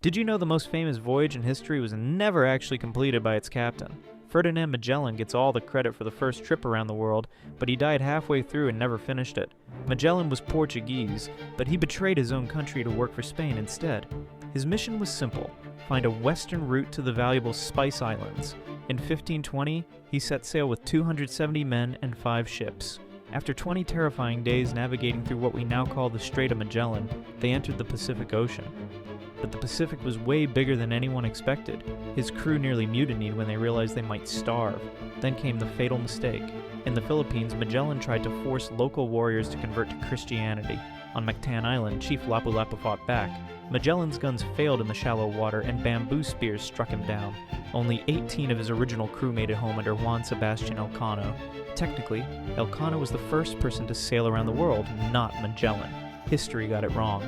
Did you know the most famous voyage in history was never actually completed by its captain? Ferdinand Magellan gets all the credit for the first trip around the world, but he died halfway through and never finished it. Magellan was Portuguese, but he betrayed his own country to work for Spain instead. His mission was simple: find a western route to the valuable Spice Islands. In 1520, he set sail with 270 men and 5 ships. After 20 terrifying days navigating through what we now call the Strait of Magellan, they entered the Pacific Ocean. But the Pacific was way bigger than anyone expected. His crew nearly mutinied when they realized they might starve. Then came the fatal mistake. In the Philippines, Magellan tried to force local warriors to convert to Christianity. On Mactan Island, Chief Lapu-Lapu fought back. Magellan's guns failed in the shallow water, and bamboo spears struck him down. Only 18 of his original crew made it home under Juan Sebastian Elcano. Technically, Elcano was the first person to sail around the world, not Magellan. History got it wrong.